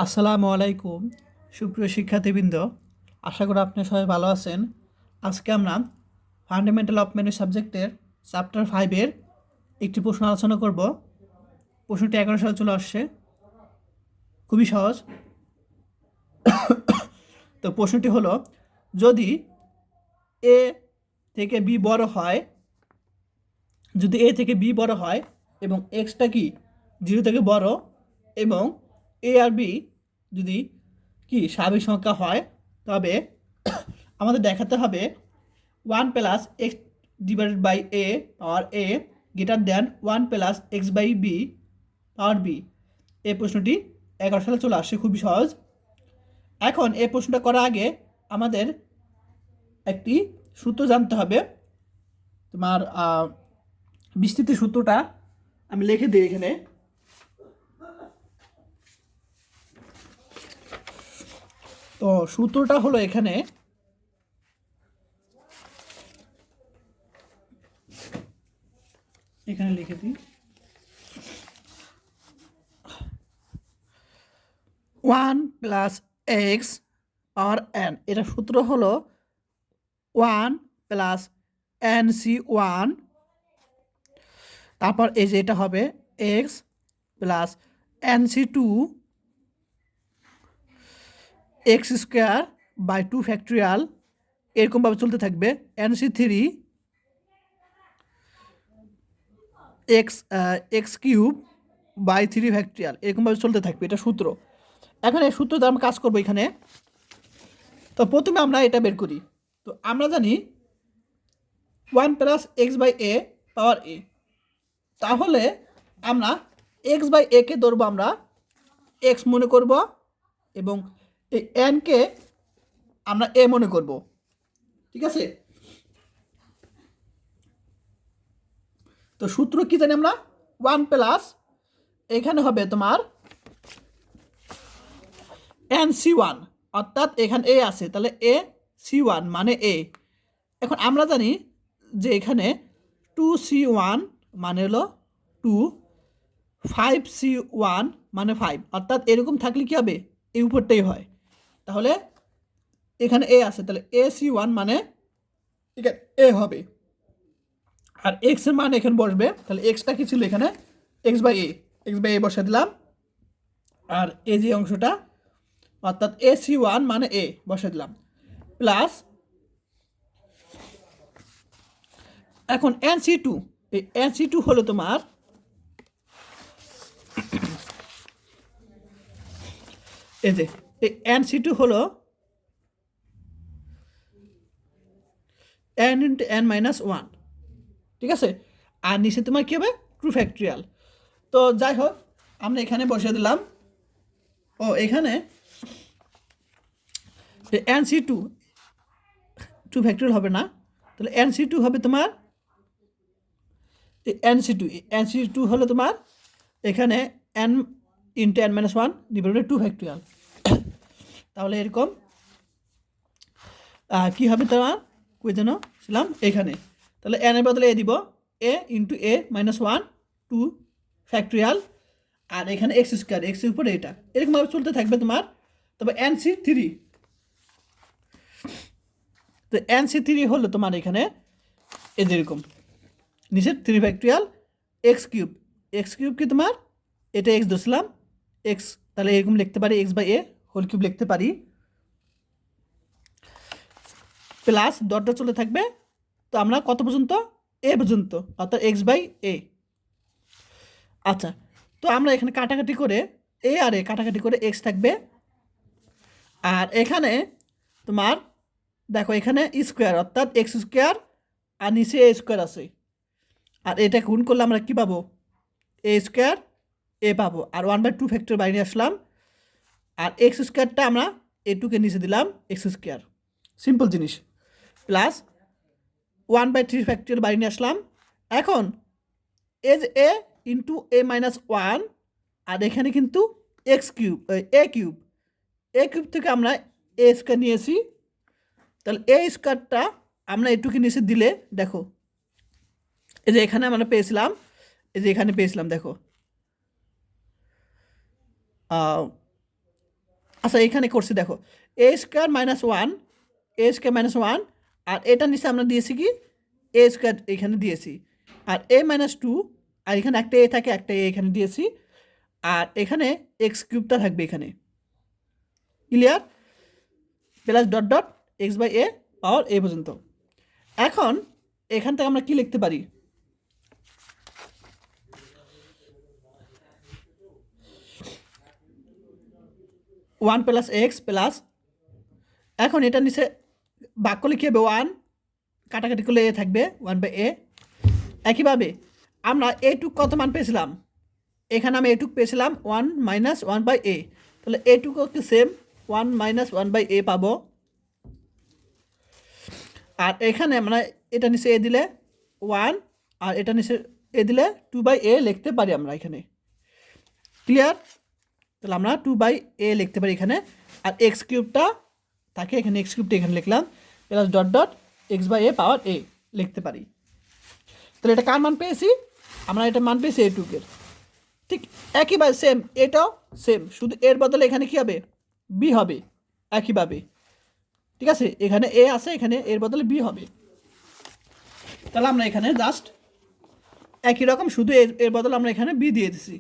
আসসালামু আলাইকুম সুপ্রিয় শিক্ষার্থীবৃন্দ, আশা করি আপনি সবাই ভালো আছেন। আজকে আমরা ফান্ডামেন্টাল অফ মেনু সাবজেক্টের চ্যাপ্টার 5-এর একটি প্রশ্ন আলোচনা করব। প্রশ্নটি 11 সালে চলে আসছে, খুবই সহজ। তো প্রশ্নটি হলো, যদি এ থেকে বি বড় হয়, যদি এ থেকে বি বড় হয় এবং এক্সটা কি 0 থেকে বড়, এবং এ আর বি যদি কি স্বাভাবিক সংখ্যা হয়, তবে আমাদের দেখাতে হবে 1 + x divided by a power a greater than 1 + x/b power b. এই প্রশ্নটি 11 সালে চলে আসে, খুবই সহজ। এখন এই প্রশ্নটা করার আগে আমাদের একটি সূত্র জানতে হবে। তোমার বিস্তৃত সূত্রটা আমি লিখে দিই এখানে। তো সূত্রটা হলো এখানে এখানে লিখে দিই, 1 + x পাওয়ার n। এটা সূত্র হলো 1 + nc1, তারপর এই যে এটা হবে x + nc2 x² / 2 ফ্যাক্টরিয়াল, এরকমভাবে চলতে থাকবে। nc3 x³ / 3 ফ্যাক্টরিয়াল, এরকমভাবে চলতে থাকবে। এটা সূত্র। এখন এই সূত্র দ্বারা আমরা কাজ করবো এখানে। তো প্রথমে আমরা এটা বের করি। তো আমরা জানি 1 + x/a পাওয়ার a, তাহলে আমরা x/a কে ধরবো, আমরা x মনে করব, এবং এই n কে আমরা a মনে করব। ঠিক আছে? তো সূত্র কি জানি আমরা, 1 এখানে হবে তোমার nc1, অর্থাৎ এখানে a আছে, তাহলে ac1 মানে a। এখন আমরা জানি যে এখানে 2c1 মানে হলো 2, 5c1 মানে 5, অর্থাৎ এরকম থাকলে কি হবে, এই উপরটাই হয়। তাহলে এখানে এ আছে, তাহলে ac1 মানে এখানে এ হবে। আর এক্স এর মান এখানে বসবে, তাহলে এক্সটা কি ছিল এখানে, x/a বসে দিলাম। আর এ যে অংশটা, অর্থাৎ ac1 মানে এ বসে দিলাম, প্লাস এখন nc2। এই nc2 হলো তোমার এই যে এই nc2 হলো n × n-1, ঠিক আছে। আর নিচে তোমার কী হবে, 2 ফ্যাক্টরিয়াল। তো যাই হোক, আমরা এখানে বসিয়ে দিলাম। ও এখানে nc2 2 ফ্যাক্টরিয়াল হবে না, তাহলে nc2 হবে তোমার nc2 হলো তোমার এখানে n × n-1 ডিভাইডেড 2 ফ্যাক্টরিয়াল। তাহলে এরকম কি হবে তোমার, কই যেন ছিলাম এখানে। তাহলে n এর বদলে এ দিব, a × a-1 2 ফ্যাক্টরিয়াল, আর এখানে x², x এর উপরে এটা, এরকমভাবে চলতে থাকবে তোমার। তবে nc3, তো nc3 হলো তোমার এখানে এই যেরকম নিচে 3 ফ্যাক্টরিয়াল x³ কি তোমার, এটা x ধরছিলাম x, তাহলে এরকম লিখতে পারি x/a² লিখতে পারি, প্লাস ডটটা চলে থাকবে। তো আমরা কত পর্যন্ত, এ পর্যন্ত, অর্থাৎ x/a। আচ্ছা, তো আমরা এখানে কাটাকাটি করে এ আর এ কাটাকাটি করে x থাকবে। আর এখানে তোমার দেখো এখানে স্কোয়ার, অর্থাৎ x², আর নিচে a² আছে। আর এটা গুণ করলে আমরা কি পাবো, a² এ পাবো। আর 1/2 ফ্যাক্টর বাইরে আসলাম, আর x²টা আমরা a2 কে নিচে দিলাম x², সিম্পল জিনিস। প্লাস 1/3 ফ্যাক্টরিয়াল বাইরে নিয়ে আসলাম। এখন এজ a × a-1, আর এখানে কিন্তু x³ a³ থেকে আমরা a² নিয়েছি, তাহলে a² আমরা এটুকে নিচে দিলে দেখো, এই যে এখানে আমরা পেয়েছিলাম, এই যে এখানে পেয়েছিলাম দেখো আচ্ছা এখানে করছি দেখো, এ স্কোয়ার মাইনাস ওয়ান, এ স্কোয়ার মাইনাস ওয়ান, আর এটা নিচে আমরা দিয়েছি কি এ স্কোয়ার এখানে দিয়েছি, আর এ মাইনাস টু, আর এখানে একটা এ থাকে, একটা এ এখানে দিয়েছি, আর এখানে এক্স কিউবটা থাকবে এখানে। Clear? Plus dot dot x by a power a পর্যন্ত। এখন এখান থেকে আমরা কি লিখতে পারি? ওয়ান প্লাস এক্স প্লাস, এখন এটা নিচে ভাগ করলে কী হবে? ওয়ান, কাটাকাটি করলে এ থাকবে ওয়ান বাই এ। একইভাবে আমরা এটুক কত মান পেয়েছিলাম? এখানে আমি এটুক পেয়েছিলাম one minus one by a, তাহলে এটুকু কি same one minus one by a পাবো। আর এখানে আমরা এটা নিচে এ দিলে ওয়ান, আর এটা নিচে এ দিলে টু বাই এ লিখতে পারি আমরা এখানে। ক্লিয়ার? তাহলে আমরা টু বাই এ লিখতে পারি এখানে, আর এক্স কিউবটা তাকে এখানে এক্স কিউবটা এখানে লিখলাম, plus dot dot x by a power a লিখতে পারি। তাহলে এটা কার মান পেয়েছি? আমরা এটা মান পেয়েছি এ টুকের। ঠিক একইভাবে সেম, এটাও সেম, শুধু এর বদলে এখানে কী হবে? বি হবে একইভাবে। ঠিক আছে, এখানে এ আছে, এখানে এর বদলে বি হবে। তাহলে আমরা এখানে জাস্ট একই রকম, শুধু এর বদলে আমরা এখানে বি দিয়ে দিছি।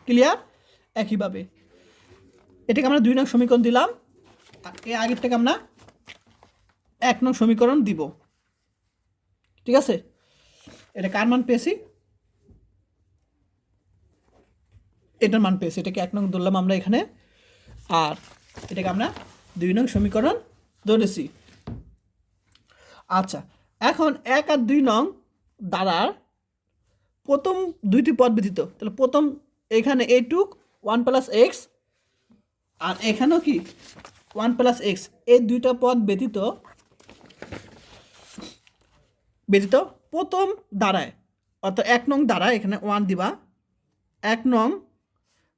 ক্লিয়ার? একইভাবে এটাকে আমরা 2 নং সমীকরণ দিলাম, আর এর আগেরটাকে আমরা 1 নং সমীকরণ দিব। ঠিক আছে, এটা কার মান পেয়েছি? এটার মান পেয়েছি, এটাকে 1 নং ধরলাম আমরা এখানে, আর এটাকে আমরা 2 নং সমীকরণ ধরেছি। আচ্ছা, এখন 1 আর 2 নং দ্বারার প্রথম দুইটি পদ ব্যতীত, তাহলে প্রথম এখানে এটুক ওয়ান প্লাস এক্স, আর এখানেও কি ওয়ান প্লাস এক্স, এই দুইটা পদ ব্যতীত প্রথম দ্বারায়, অর্থাৎ 1 নং দ্বারায় এখানে ওয়ান দিবা, 1 নং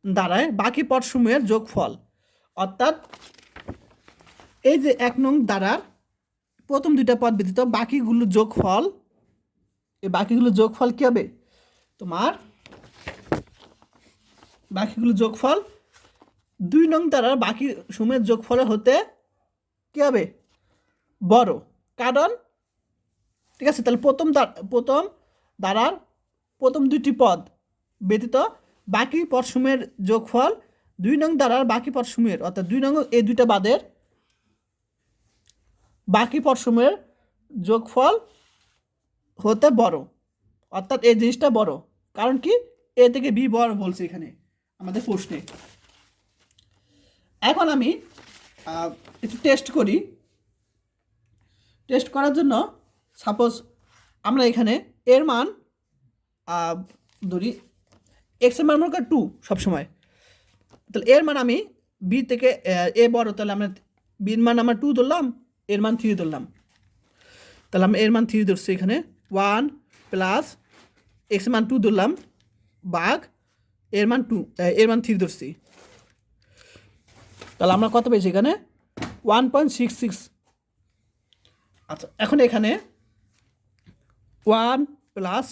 দ্বারায় বাকি পদসমূহের যোগফল, অর্থাৎ এই যে 1 নং দ্বারার প্রথম দুইটা পদ ব্যতীত বাকিগুলো যোগফল, এই বাকিগুলো যোগফল কী হবে? তোমার বাকিগুলো যোগফল 2 নং দ্বারার বাকি সমূহের যোগফলের হতে কী হবে? বড়। কারণ ঠিক আছে, তাহলে প্রথম দ্বারার প্রথম দুইটি পদ ব্যতীত বাকি পদসমূহের যোগফল 2 নং দ্বারার বাকি পদসমূহের, অর্থাৎ 2 নং এই দুইটা বাদের বাকি পদসমূহের যোগফল হতে বড়, অর্থাৎ এই জিনিসটা বড়। কারণ কি? এ থেকে বি বড় বলছে এখানে আমাদের প্রশ্নে। এখন আমি একটু টেস্ট করি। টেস্ট করার জন্য সাপোজ আমরা এখানে এর মান ধরি, এক্সের মান মনে করি 2 সবসময়, তাহলে এর মান আমি বি থেকে এ বড়, তাহলে আমরা বির মান আমরা 2 ধরলাম, এর মান 3 ধরলাম, তাহলে আমরা এর মান 3 ধরছি এখানে, 1 প্লাস এক্স মান 2 ধরলাম, বাঘ এর মান 2, এর মান 3 ধরছি, তাহলে আমরা কত পেয়েছি এখানে? 1.66। আচ্ছা, এখন এখানে 1 প্লাস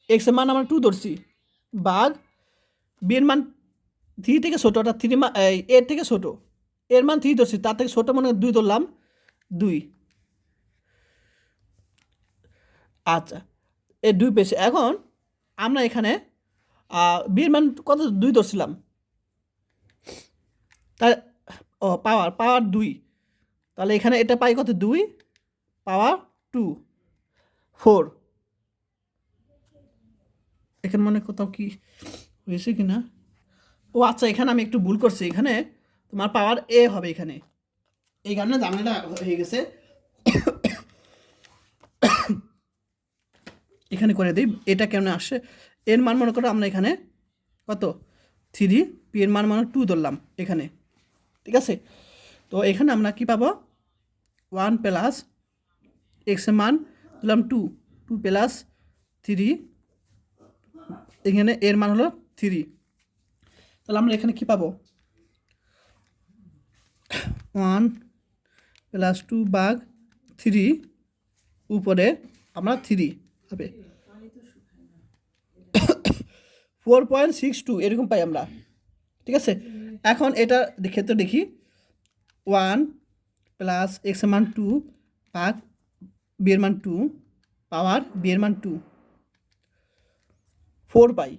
এক্সের মান আমরা 2 ধরছি, বাঘ বির মান 3 থেকে ছোটো, অর্থাৎ 3 মান এর থেকে ছোটো, এর মান 3 ধরছি, তার থেকে ছোটো মানে 2 ধরলাম, 2। আচ্ছা, এই 2 পেয়েছি। এখন আমরা এখানে বির মান কত? 2 ধরছিলাম, তাই পাওয়ার 2, তাহলে এখানে এটা পাই কত? 2 পাওয়ার 2, 4। এখানে মনে কোথাও কি হয়েছে কি না? ও আচ্ছা, এখানে আমি একটু ভুল করছি, এখানে তোমার পাওয়ার এ হবে এখানে, এই কারণে জানাটা হয়ে গেছে। এখানে করে দিই, এটা কেমন আসে? এর মান মনে করো আমরা এখানে কত? 3, পি এর মান 2 ধরলাম এখানে। ঠিক আছে, তো এখানে আমরা কি পাবো? 1 প্লাস এক্সের মান দিলাম 2, 2 প্লাস 3, এখানে এর মান হলো 3, তাহলে আমরা এখানে কি পাবো? 1 প্লাস 2 ভাগ 3, উপরে আমরা 3 হবে 4.62 এরকম পাই আমরা। ঠিক আছে, এখন এটা ক্ষেত্রে দেখি 1 প্লাস এক্স এর মান 2 ভাগ বি এর মান 2 পাওয়ার বি এর মান 2 4 পাই।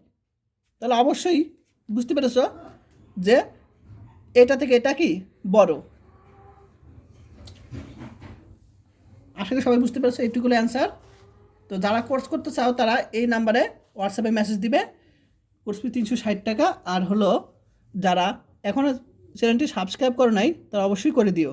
তাহলে অবশ্যই বুঝতে পেরেছ যে এটা থেকে এটা কি বড়। আশা করি সবাই বুঝতে পেরেছো, এইটুকুলো অ্যান্সার। তো যারা কোর্স করতে চাও তারা এই নাম্বারে হোয়াটসঅ্যাপে মেসেজ দিবে। কোর্স ফি 360 টাকা। আর হলো যারা এখনও চ্যানেলটি সাবস্ক্রাইব করো নাই তারা অবশ্যই করে দিও।